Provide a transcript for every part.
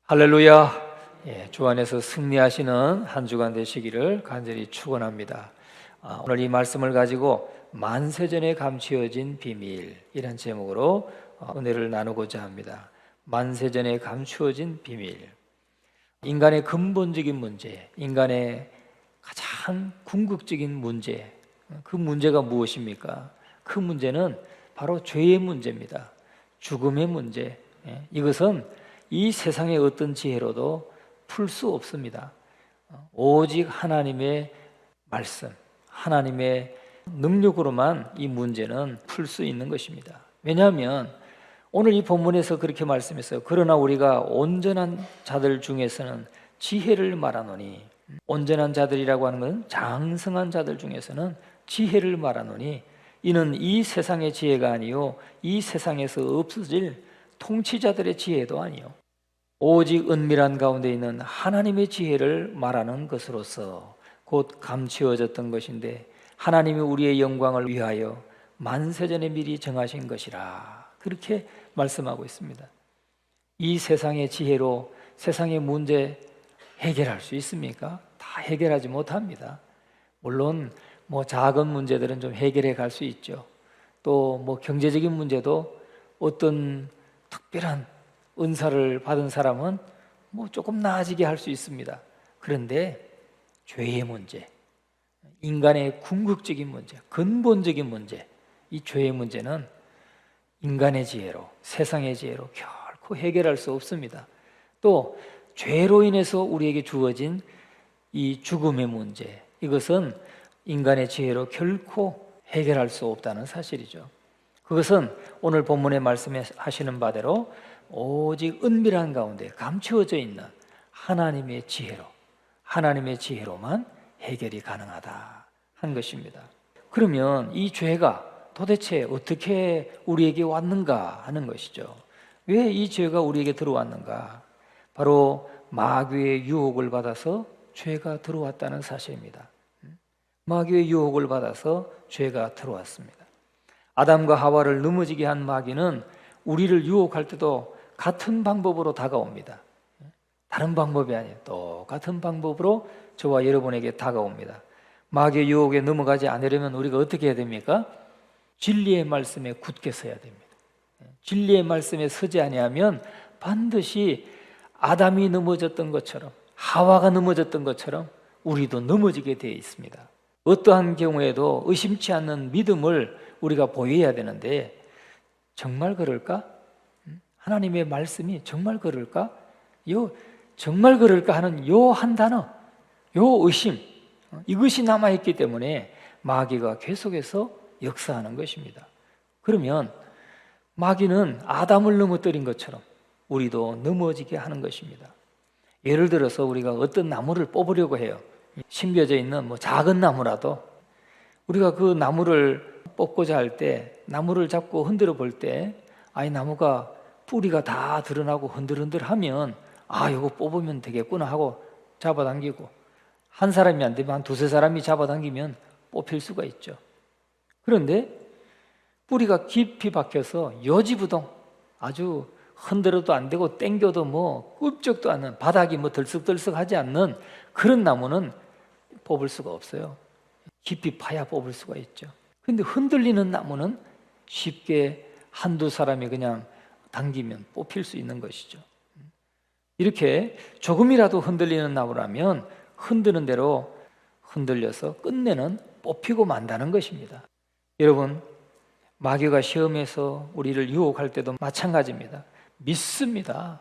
할렐루야. 주 안에서 승리하시는 한 주간 되시기를 간절히 축원합니다. 오늘 이 말씀을 가지고 만세전에 감추어진 비밀이란 제목으로 은혜를 나누고자 합니다. 만세전에 감추어진 비밀. 인간의 근본적인 문제, 인간의 가장 궁극적인 문제, 그 문제가 무엇입니까? 그 문제는 바로 죄의 문제입니다. 죽음의 문제. 이것은 이 세상의 어떤 지혜로도 풀 수 없습니다. 오직 하나님의 말씀, 하나님의 능력으로만 이 문제는 풀 수 있는 것입니다. 왜냐하면 오늘 이 본문에서 그렇게 말씀했어요. 그러나 우리가 온전한 자들 중에서는 지혜를 말하노니, 온전한 자들이라고 하는 것은 장성한 자들 중에서는 지혜를 말하노니, 이는 이 세상의 지혜가 아니요 이 세상에서 없어질 통치자들의 지혜도 아니요 오직 은밀한 가운데 있는 하나님의 지혜를 말하는 것으로서 곧 감추어졌던 것인데 하나님이 우리의 영광을 위하여 만세전에 미리 정하신 것이라, 그렇게 말씀하고 있습니다. 이 세상의 지혜로 세상의 문제 해결할 수 있습니까? 다 해결하지 못합니다. 물론 작은 문제들은 좀 해결해 갈 수 있죠. 또 경제적인 문제도 어떤 특별한 은사를 받은 사람은 조금 나아지게 할 수 있습니다. 그런데 죄의 문제, 인간의 궁극적인 문제, 근본적인 문제, 이 죄의 문제는 인간의 지혜로, 세상의 지혜로 결코 해결할 수 없습니다. 또 죄로 인해서 우리에게 주어진 이 죽음의 문제, 이것은 인간의 지혜로 결코 해결할 수 없다는 사실이죠. 그것은 오늘 본문에 말씀하시는 바대로 오직 은밀한 가운데 감추어져 있는 하나님의 지혜로만 해결이 가능하다 한 것입니다. 그러면 이 죄가 도대체 어떻게 우리에게 왔는가 하는 것이죠. 왜 이 죄가 우리에게 들어왔는가? 바로 마귀의 유혹을 받아서 죄가 들어왔다는 사실입니다. 마귀의 유혹을 받아서 죄가 들어왔습니다. 아담과 하와를 넘어지게 한 마귀는 우리를 유혹할 때도 같은 방법으로 다가옵니다. 다른 방법이 아니에요. 똑같은 방법으로 저와 여러분에게 다가옵니다. 마귀의 유혹에 넘어가지 않으려면 우리가 어떻게 해야 됩니까? 진리의 말씀에 굳게 서야 됩니다. 진리의 말씀에 서지 아니하면 반드시 아담이 넘어졌던 것처럼, 하와가 넘어졌던 것처럼 우리도 넘어지게 되어 있습니다. 어떠한 경우에도 의심치 않는 믿음을 우리가 보여야 되는데 정말 그럴까? 하나님의 말씀이 정말 그럴까? 정말 그럴까 하는 한 단어, 의심, 이것이 남아있기 때문에 마귀가 계속해서 역사하는 것입니다. 그러면 마귀는 아담을 넘어뜨린 것처럼 우리도 넘어지게 하는 것입니다. 예를 들어서 우리가 어떤 나무를 뽑으려고 해요. 심겨져 있는 작은 나무라도 우리가 그 나무를 뽑고자 할 때, 나무를 잡고 흔들어 볼 때 나무가 뿌리가 다 드러나고 흔들흔들하면 이거 뽑으면 되겠구나 하고 잡아당기고, 한 사람이 안 되면 한 두세 사람이 잡아당기면 뽑힐 수가 있죠. 그런데 뿌리가 깊이 박혀서 요지부동 아주 흔들어도 안 되고 땡겨도 끔쩍도 않는, 바닥이 들썩들썩하지 않는 그런 나무는 뽑을 수가 없어요. 깊이 파야 뽑을 수가 있죠. 근데 흔들리는 나무는 쉽게 한두 사람이 그냥 당기면 뽑힐 수 있는 것이죠. 이렇게 조금이라도 흔들리는 나무라면 흔드는 대로 흔들려서 끝내는 뽑히고 만다는 것입니다. 여러분, 마귀가 시험에서 우리를 유혹할 때도 마찬가지입니다. 믿습니다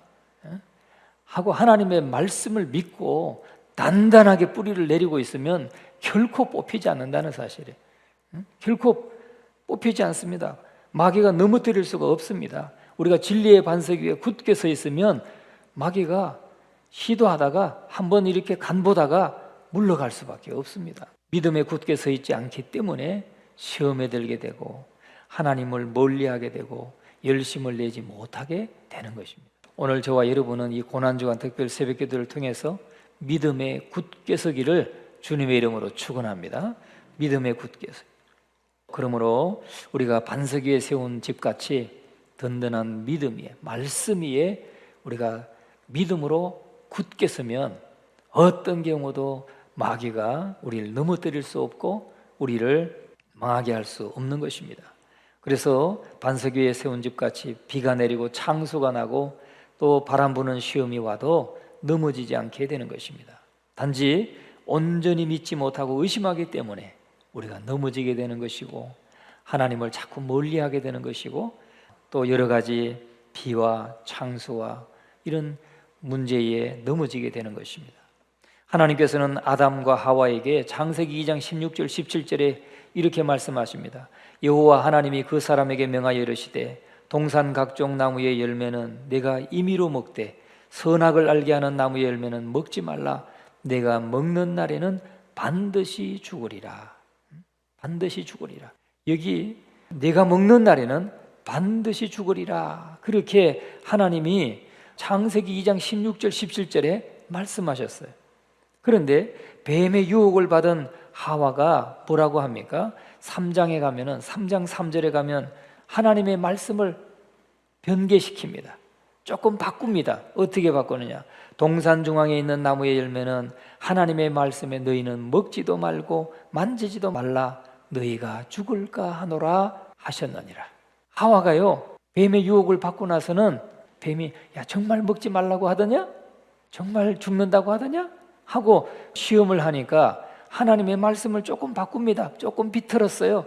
하고 하나님의 말씀을 믿고 단단하게 뿌리를 내리고 있으면 결코 뽑히지 않는다는 사실이에요. 결코 뽑히지 않습니다. 마귀가 넘어뜨릴 수가 없습니다. 우리가 진리의 반석 위에 굳게 서 있으면 마귀가 시도하다가 한번 이렇게 간보다가 물러갈 수밖에 없습니다. 믿음에 굳게 서 있지 않기 때문에 시험에 들게 되고 하나님을 멀리하게 되고 열심을 내지 못하게 되는 것입니다. 오늘 저와 여러분은 이 고난주간 특별 새벽기도를 통해서 믿음에 굳게 서기를 주님의 이름으로 축원합니다. 믿음에 굳게 서. 그러므로 우리가 반석 위에 세운 집같이 든든한 믿음 위에, 말씀 위에 우리가 믿음으로 굳게 서면 어떤 경우도 마귀가 우리를 넘어뜨릴 수 없고 우리를 망하게 할 수 없는 것입니다. 그래서 반석 위에 세운 집같이 비가 내리고 창수가 나고 또 바람 부는 시험이 와도 넘어지지 않게 되는 것입니다. 단지 온전히 믿지 못하고 의심하기 때문에 우리가 넘어지게 되는 것이고 하나님을 자꾸 멀리하게 되는 것이고 또 여러 가지 비와 창수와 이런 문제에 넘어지게 되는 것입니다. 하나님께서는 아담과 하와에게 창세기 2장 16절 17절에 이렇게 말씀하십니다. 여호와 하나님이 그 사람에게 명하여 이르시되 동산 각종 나무의 열매는 내가 임의로 먹되 선악을 알게 하는 나무의 열매는 먹지 말라. 내가 먹는 날에는 반드시 죽으리라. 반드시 죽으리라. 여기 내가 먹는 날에는 반드시 죽으리라. 그렇게 하나님이 창세기 2장 16절 17절에 말씀하셨어요. 그런데 뱀의 유혹을 받은 하와가 뭐라고 합니까? 3장에 가면은 3장 3절에 가면 하나님의 말씀을 변개시킵니다. 조금 바꿉니다. 어떻게 바꾸느냐? 동산 중앙에 있는 나무의 열매는 하나님의 말씀에 너희는 먹지도 말고 만지지도 말라. 너희가 죽을까 하노라 하셨느니라. 하와가요, 뱀의 유혹을 받고 나서는 뱀이 야 정말 먹지 말라고 하더냐? 정말 죽는다고 하더냐? 하고 시험을 하니까 하나님의 말씀을 조금 바꿉니다. 조금 비틀었어요.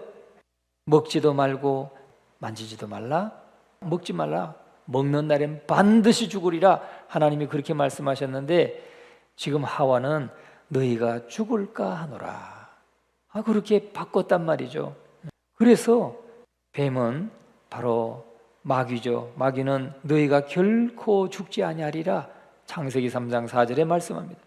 먹지도 말고 만지지도 말라. 먹지 말라. 먹는 날엔 반드시 죽으리라. 하나님이 그렇게 말씀하셨는데 지금 하와는 너희가 죽을까 하노라. 그렇게 바꿨단 말이죠. 그래서 뱀은 바로 마귀죠. 마귀는 너희가 결코 죽지 아니하리라. 창세기 3장 4절에 말씀합니다.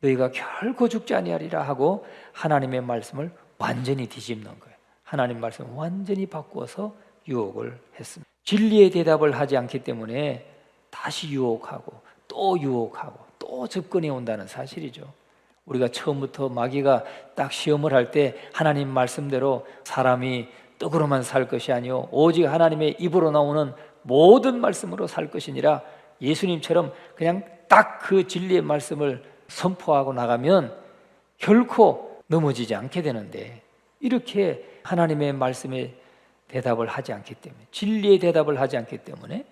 너희가 결코 죽지 아니하리라 하고 하나님의 말씀을 완전히 뒤집는 거예요. 하나님 말씀을 완전히 바꾸어서 유혹을 했습니다. 진리의 대답을 하지 않기 때문에 다시 유혹하고 또 접근해 온다는 사실이죠. 우리가 처음부터 마귀가 딱 시험을 할 때 하나님 말씀대로 사람이 떡으로만 살 것이 아니요 오직 하나님의 입으로 나오는 모든 말씀으로 살 것이니라. 예수님처럼 그냥 딱 그 진리의 말씀을 선포하고 나가면 결코 넘어지지 않게 되는데 이렇게 하나님의 말씀에 대답을 하지 않기 때문에 진리의 대답을 하지 않기 때문에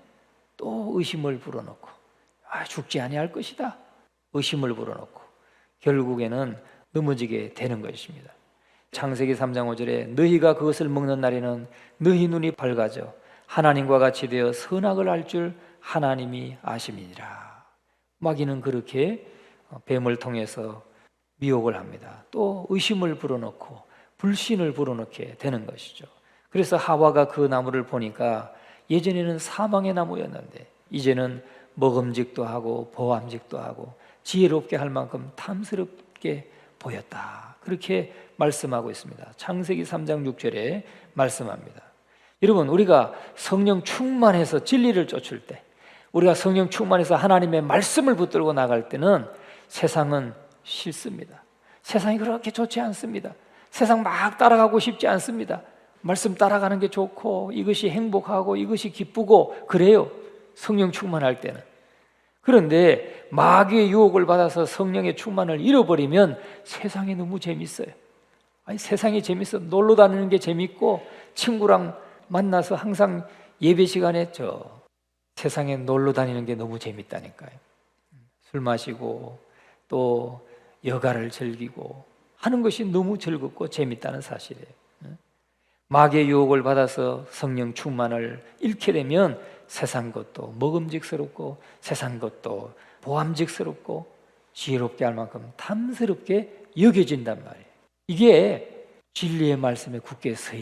또 의심을 불어넣고 죽지 아니할 것이다. 의심을 불어넣고 결국에는 넘어지게 되는 것입니다. 창세기 3장 5절에 너희가 그것을 먹는 날에는 너희 눈이 밝아져 하나님과 같이 되어 선악을 알 줄 하나님이 아심이니라. 마귀는 그렇게 뱀을 통해서 미혹을 합니다. 또 의심을 불어넣고 불신을 불어넣게 되는 것이죠. 그래서 하와가 그 나무를 보니까 예전에는 사망의 나무였는데 이제는 먹음직도 하고 보암직도 하고 지혜롭게 할 만큼 탐스럽게 보였다. 그렇게 말씀하고 있습니다. 창세기 3장 6절에 말씀합니다. 여러분, 우리가 성령 충만해서 진리를 쫓을 때, 우리가 성령 충만해서 하나님의 말씀을 붙들고 나갈 때는 세상은 싫습니다. 세상이 그렇게 좋지 않습니다. 세상 막 따라가고 싶지 않습니다. 말씀 따라가는 게 좋고 이것이 행복하고 이것이 기쁘고 그래요. 성령 충만할 때는. 그런데 마귀의 유혹을 받아서 성령의 충만을 잃어버리면 세상이 너무 재밌어요. 세상이 재밌어. 놀러 다니는 게 재밌고 친구랑 만나서 항상 예배 시간에 세상에 놀러 다니는 게 너무 재밌다니까요. 술 마시고 또 여가를 즐기고 하는 것이 너무 즐겁고 재밌다는 사실이에요. 마귀의 유혹을 받아서 성령 충만을 잃게 되면 세상 것도 먹음직스럽고 세상 것도 보암직스럽고 지혜롭게 할 만큼 탐스럽게 여겨진단 말이에요. 이게 진리의 말씀에 굳게 서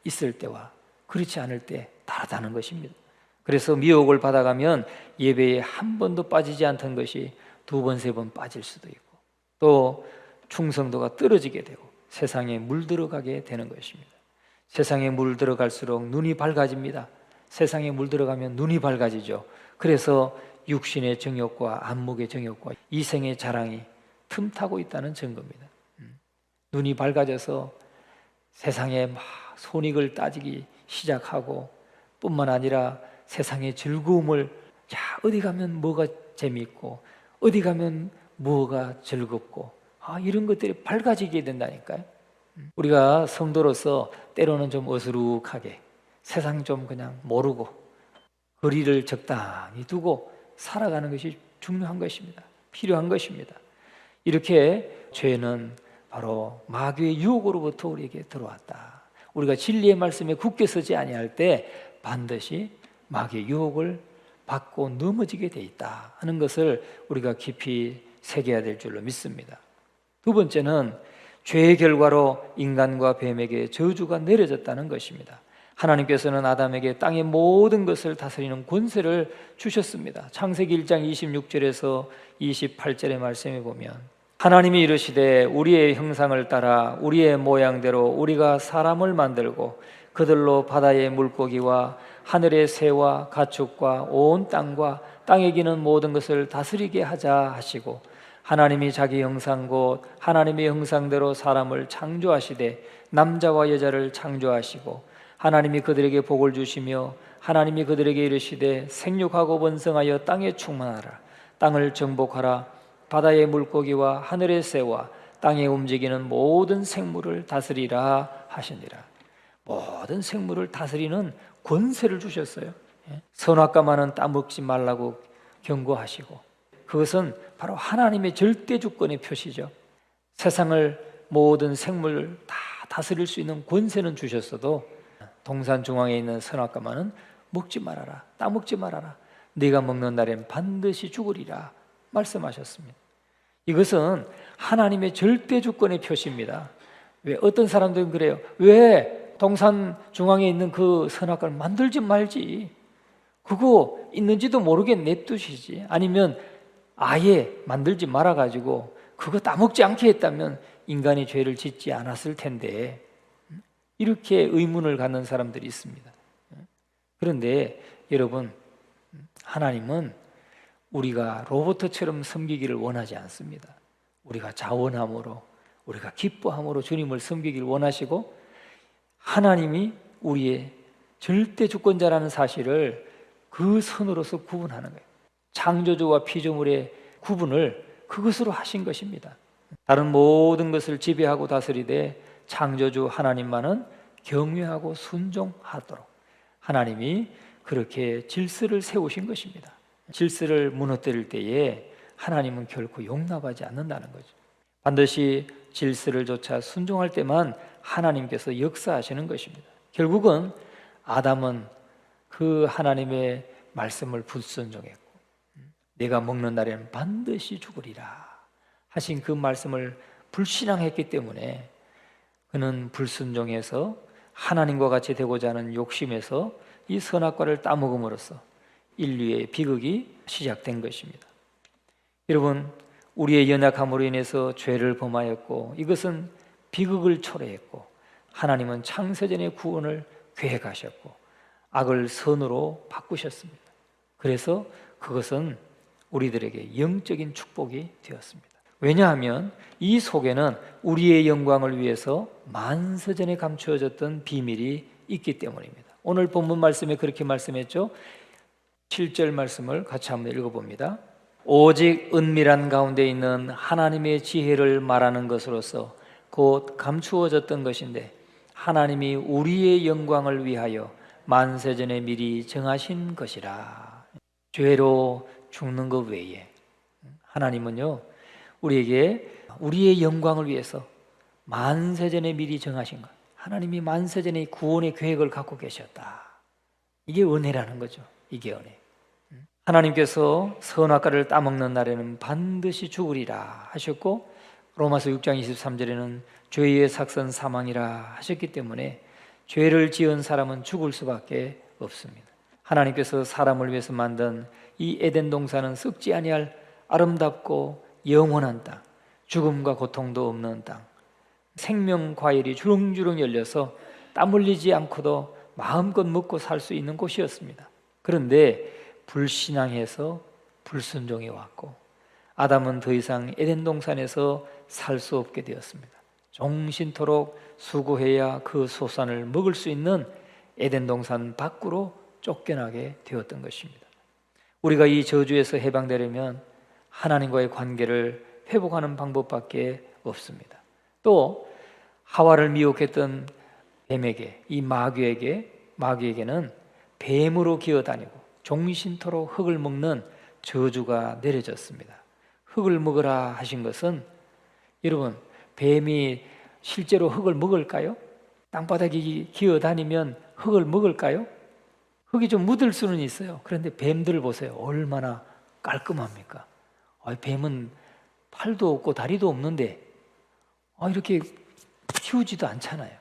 있을 때와 그렇지 않을 때 다르다는 것입니다. 그래서 미혹을 받아가면 예배에 한 번도 빠지지 않던 것이 두 번, 세 번 빠질 수도 있고 또 충성도가 떨어지게 되고 세상에 물들어가게 되는 것입니다. 세상에 물들어갈수록 눈이 밝아집니다. 세상에 물들어가면 눈이 밝아지죠. 그래서 육신의 정욕과 안목의 정욕과 이생의 자랑이 틈타고 있다는 증거입니다. 눈이 밝아져서 세상에 막 손익을 따지기 시작하고 뿐만 아니라 세상의 즐거움을 어디 가면 뭐가 재미있고 어디 가면 뭐가 즐겁고 이런 것들이 밝아지게 된다니까요. 우리가 성도로서 때로는 좀 어수룩하게 세상 좀 그냥 모르고 거리를 적당히 두고 살아가는 것이 중요한 것입니다. 필요한 것입니다. 이렇게 죄는 바로 마귀의 유혹으로부터 우리에게 들어왔다. 우리가 진리의 말씀에 굳게 서지 아니할 때 반드시 마귀의 유혹을 받고 넘어지게 돼 있다 하는 것을 우리가 깊이 새겨야 될 줄로 믿습니다. 두 번째는 죄의 결과로 인간과 뱀에게 저주가 내려졌다는 것입니다. 하나님께서는 아담에게 땅의 모든 것을 다스리는 권세를 주셨습니다. 창세기 1장 26절에서 28절의 말씀에 보면 하나님이 이르시되 우리의 형상을 따라 우리의 모양대로 우리가 사람을 만들고 그들로 바다의 물고기와 하늘의 새와 가축과 온 땅과 땅에 기는 모든 것을 다스리게 하자 하시고 하나님이 자기 형상 곧 하나님의 형상대로 사람을 창조하시되 남자와 여자를 창조하시고 하나님이 그들에게 복을 주시며 하나님이 그들에게 이르시되 생육하고 번성하여 땅에 충만하라 땅을 정복하라 바다의 물고기와 하늘의 새와 땅에 움직이는 모든 생물을 다스리라 하시니라. 모든 생물을 다스리는 권세를 주셨어요. 선악과만은 따먹지 말라고 경고하시고 그것은 바로 하나님의 절대 주권의 표시죠. 세상을 모든 생물을 다 다스릴 수 있는 권세는 주셨어도 동산 중앙에 있는 선악과만은 먹지 말아라, 따먹지 말아라. 네가 먹는 날엔 반드시 죽으리라 말씀하셨습니다. 이것은 하나님의 절대 주권의 표시입니다. 왜 어떤 사람들은 그래요? 왜 동산 중앙에 있는 그 선악과를 만들지 말지? 그거 있는지도 모르게 냅두시지. 아니면 아예 만들지 말아가지고 그거 따먹지 않게 했다면 인간이 죄를 짓지 않았을 텐데 이렇게 의문을 갖는 사람들이 있습니다. 그런데 여러분, 하나님은 우리가 로봇처럼 섬기기를 원하지 않습니다. 우리가 자원함으로 우리가 기뻐함으로 주님을 섬기기를 원하시고 하나님이 우리의 절대 주권자라는 사실을 그 선으로서 구분하는 거예요. 창조주와 피조물의 구분을 그것으로 하신 것입니다. 다른 모든 것을 지배하고 다스리되 창조주 하나님만은 경외하고 순종하도록 하나님이 그렇게 질서를 세우신 것입니다. 질서를 무너뜨릴 때에 하나님은 결코 용납하지 않는다는 거죠. 반드시 질서를 조차 순종할 때만 하나님께서 역사하시는 것입니다. 결국은 아담은 그 하나님의 말씀을 불순종했고 내가 먹는 날에는 반드시 죽으리라 하신 그 말씀을 불신앙했기 때문에 그는 불순종해서 하나님과 같이 되고자 하는 욕심에서 이 선악과를 따먹음으로써 인류의 비극이 시작된 것입니다. 여러분, 우리의 연약함으로 인해서 죄를 범하였고 이것은 비극을 초래했고 하나님은 창세전의 구원을 계획하셨고 악을 선으로 바꾸셨습니다. 그래서 그것은 우리들에게 영적인 축복이 되었습니다. 왜냐하면 이 속에는 우리의 영광을 위해서 만세전에 감추어졌던 비밀이 있기 때문입니다. 오늘 본문 말씀에 그렇게 말씀했죠. 7절 말씀을 같이 한번 읽어봅니다. 오직 은밀한 가운데 있는 하나님의 지혜를 말하는 것으로서 곧 감추어졌던 것인데 하나님이 우리의 영광을 위하여 만세전에 미리 정하신 것이라. 죄로 죽는 것 외에 하나님은요 우리에게 우리의 영광을 위해서 만세전에 미리 정하신 것, 하나님이 만세전에 구원의 계획을 갖고 계셨다. 이게 은혜라는 거죠. 이게 은혜. 하나님께서 선악과를 따먹는 날에는 반드시 죽으리라 하셨고 로마서 6장 23절에는 죄의 삭선 사망이라 하셨기 때문에 죄를 지은 사람은 죽을 수밖에 없습니다. 하나님께서 사람을 위해서 만든 이 에덴 동산은 썩지 아니할 아름답고 영원한 땅, 죽음과 고통도 없는 땅, 생명 과일이 주렁주렁 열려서 땀 흘리지 않고도 마음껏 먹고 살 수 있는 곳이었습니다. 그런데 불신앙해서 불순종해 왔고 아담은 더 이상 에덴 동산에서 살 수 없게 되었습니다. 종신토록 수고해야 그 소산을 먹을 수 있는 에덴 동산 밖으로 쫓겨나게 되었던 것입니다. 우리가 이 저주에서 해방되려면 하나님과의 관계를 회복하는 방법밖에 없습니다. 또 하와를 미혹했던 뱀에게, 이 마귀에게는 뱀으로 기어다니고 종신토록 흙을 먹는 저주가 내려졌습니다. 흙을 먹으라 하신 것은, 여러분, 뱀이 실제로 흙을 먹을까요? 땅바닥에 기어다니면 흙을 먹을까요? 흙이 좀 묻을 수는 있어요. 그런데 뱀들 보세요. 얼마나 깔끔합니까? 뱀은 팔도 없고 다리도 없는데 이렇게 키우지도 않잖아요.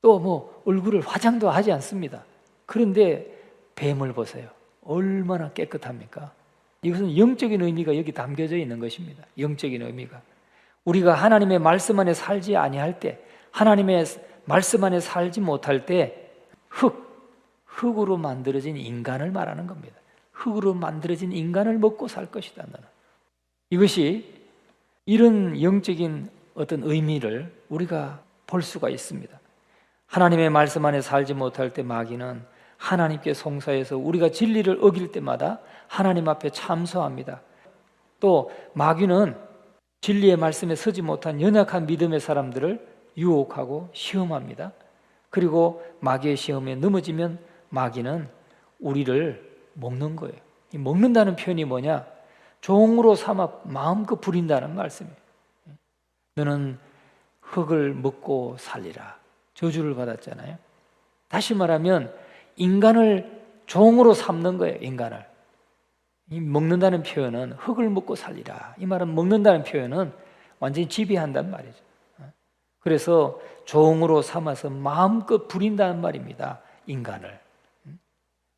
또 뭐 얼굴을 화장도 하지 않습니다. 그런데 뱀을 보세요. 얼마나 깨끗합니까? 이것은 영적인 의미가 여기 담겨져 있는 것입니다. 영적인 의미가. 우리가 하나님의 말씀 안에 살지 아니할 때, 하나님의 말씀 안에 살지 못할 때 흙으로 만들어진 인간을 말하는 겁니다. 흙으로 만들어진 인간을 먹고 살 것이다, 너는. 이것이, 이런 영적인 어떤 의미를 우리가 볼 수가 있습니다. 하나님의 말씀 안에 살지 못할 때 마귀는 하나님께 송사해서 우리가 진리를 어길 때마다 하나님 앞에 참소합니다. 또 마귀는 진리의 말씀에 서지 못한 연약한 믿음의 사람들을 유혹하고 시험합니다. 그리고 마귀의 시험에 넘어지면 마귀는 우리를 먹는 거예요. 이 먹는다는 표현이 뭐냐? 종으로 삼아 마음껏 부린다는 말씀이에요. 너는 흙을 먹고 살리라. 저주를 받았잖아요. 다시 말하면 인간을 종으로 삼는 거예요. 인간을. 이 먹는다는 표현은 흙을 먹고 살리라. 이 말은 먹는다는 표현은 완전히 지배한단 말이죠. 그래서 종으로 삼아서 마음껏 부린다는 말입니다. 인간을.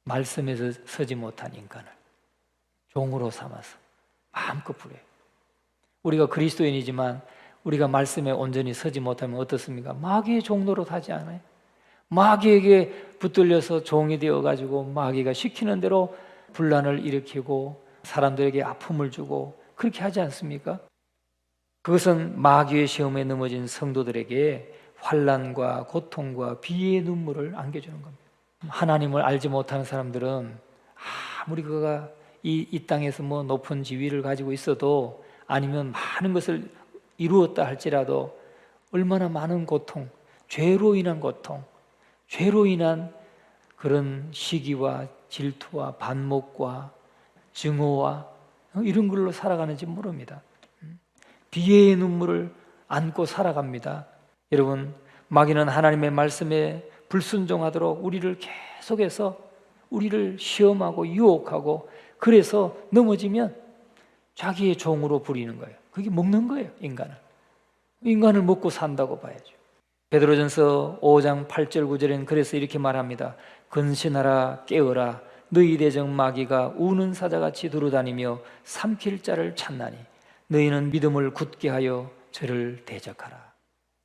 말씀에서 서지 못한 인간을 종으로 삼아서 마음껏 부려요. 우리가 그리스도인이지만 우리가 말씀에 온전히 서지 못하면 어떻습니까? 마귀의 종노릇 하지 않아요? 마귀에게 붙들려서 종이 되어가지고 마귀가 시키는 대로 분란을 일으키고 사람들에게 아픔을 주고 그렇게 하지 않습니까? 그것은 마귀의 시험에 넘어진 성도들에게 환난과 고통과 비의 눈물을 안겨주는 겁니다. 하나님을 알지 못하는 사람들은 아무리 그가 이 땅에서 뭐 높은 지위를 가지고 있어도, 아니면 많은 것을 이루었다 할지라도 얼마나 많은 고통, 죄로 인한 고통, 죄로 인한 그런 시기와 질투와 반목과 증오와 이런 걸로 살아가는지 모릅니다. 비애의 눈물을 안고 살아갑니다. 여러분, 마귀는 하나님의 말씀에 불순종하도록 우리를 계속해서 우리를 시험하고 유혹하고, 그래서 넘어지면 자기의 종으로 부리는 거예요. 그게 먹는 거예요. 인간을 먹고 산다고 봐야죠. 베드로전서 5장 8절 9절에는 그래서 이렇게 말합니다. 근신하라, 깨어라. 너희 대적 마귀가 우는 사자같이 두루다니며 삼킬 자를 찾나니 너희는 믿음을 굳게 하여 저를 대적하라.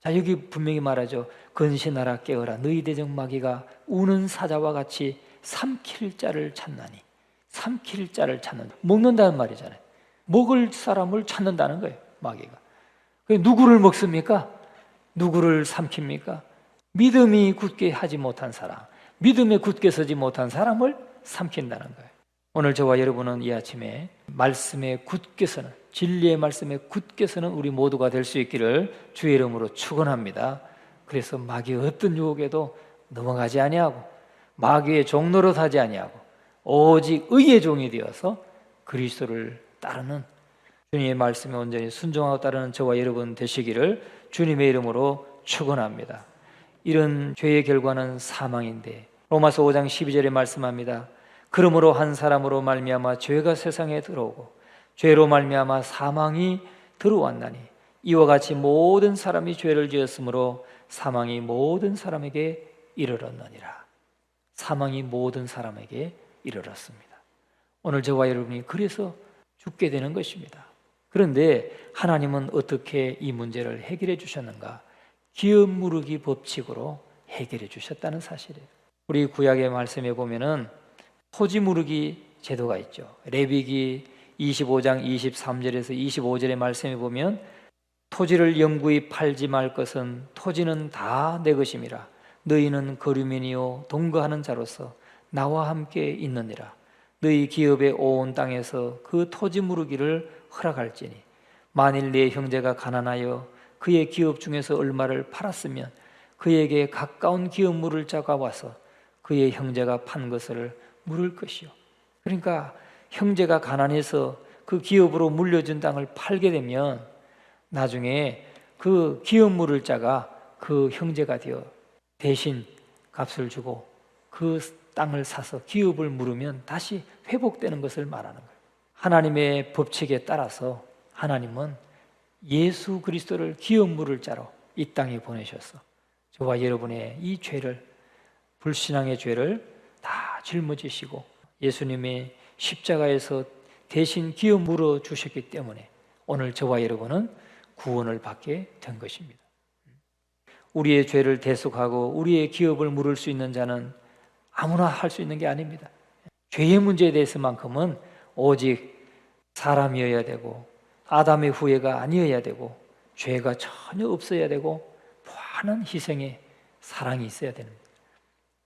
자, 여기 분명히 말하죠. 근신하라, 깨어라. 너희 대적 마귀가 우는 사자와 같이 삼킬 자를 찾나니. 삼킬 자를 찾는, 먹는다는 말이잖아요. 먹을 사람을 찾는다는 거예요, 마귀가. 누구를 먹습니까? 누구를 삼킵니까? 믿음이 굳게 하지 못한 사람, 믿음에 굳게 서지 못한 사람을 삼킨다는 거예요. 오늘 저와 여러분은 이 아침에 말씀에 굳게 서는, 진리의 말씀에 굳게 서는 우리 모두가 될 수 있기를 주의 이름으로 축원합니다. 그래서 마귀의 어떤 유혹에도 넘어가지 아니하고, 마귀의 종노릇하지 아니하고, 오직 의의 종이 되어서 그리스도를 따르는, 주님의 말씀에 온전히 순종하고 따르는 저와 여러분 되시기를 주님의 이름으로 축원합니다. 이런 죄의 결과는 사망인데, 로마서 5장 12절에 말씀합니다. 그러므로 한 사람으로 말미암아 죄가 세상에 들어오고 죄로 말미암아 사망이 들어왔나니 이와 같이 모든 사람이 죄를 지었으므로 사망이 모든 사람에게 이르렀느니라. 사망이 모든 사람에게 이르렀습니다. 오늘 저와 여러분이 그래서 죽게 되는 것입니다. 그런데 하나님은 어떻게 이 문제를 해결해 주셨는가? 기업 무르기 법칙으로 해결해 주셨다는 사실이에요. 우리 구약의 말씀에 보면은 토지 무르기 제도가 있죠. 레위기 25장 23절에서 25절의 말씀에 보면 토지를 영구히 팔지 말 것은 토지는 다 내 것임이라. 너희는 거류민이요 동거하는 자로서 나와 함께 있느니라. 너희 기업의 온 땅에서 그 토지 무르기를 허락할지니 만일 네 형제가 가난하여 그의 기업 중에서 얼마를 팔았으면 그에게 가까운 기업 물을 자가 와서 그의 형제가 판 것을 물을 것이요. 그러니까 형제가 가난해서 그 기업으로 물려준 땅을 팔게 되면 나중에 그 기업 물을 자가 그 형제가 되어 대신 값을 주고 그 땅을 사서 기업을 물으면 다시 회복되는 것을 말하는 거예요. 하나님의 법칙에 따라서 하나님은 예수 그리스도를 기업 물을 자로 이 땅에 보내셔서 저와 여러분의 이 죄를, 불신앙의 죄를 다 짊어지시고 예수님의 십자가에서 대신 기업 물어 주셨기 때문에 오늘 저와 여러분은 구원을 받게 된 것입니다. 우리의 죄를 대속하고 우리의 기업을 물을 수 있는 자는 아무나 할 수 있는 게 아닙니다. 죄의 문제에 대해서만큼은 오직 사람이어야 되고 아담의 후예가 아니어야 되고 죄가 전혀 없어야 되고 무한한 희생의 사랑이 있어야 됩니다.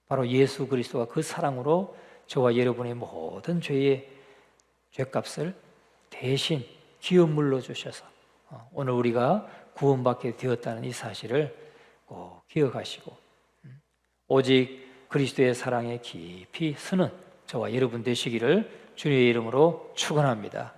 바로 예수 그리스도가 그 사랑으로 저와 여러분의 모든 죄의 죄값을 대신 기업 물러 주셔서 오늘 우리가 구원받게 되었다는 이 사실을 꼭 기억하시고 오직 그리스도의 사랑에 깊이 서는 저와 여러분 되시기를 주님의 이름으로 축원합니다.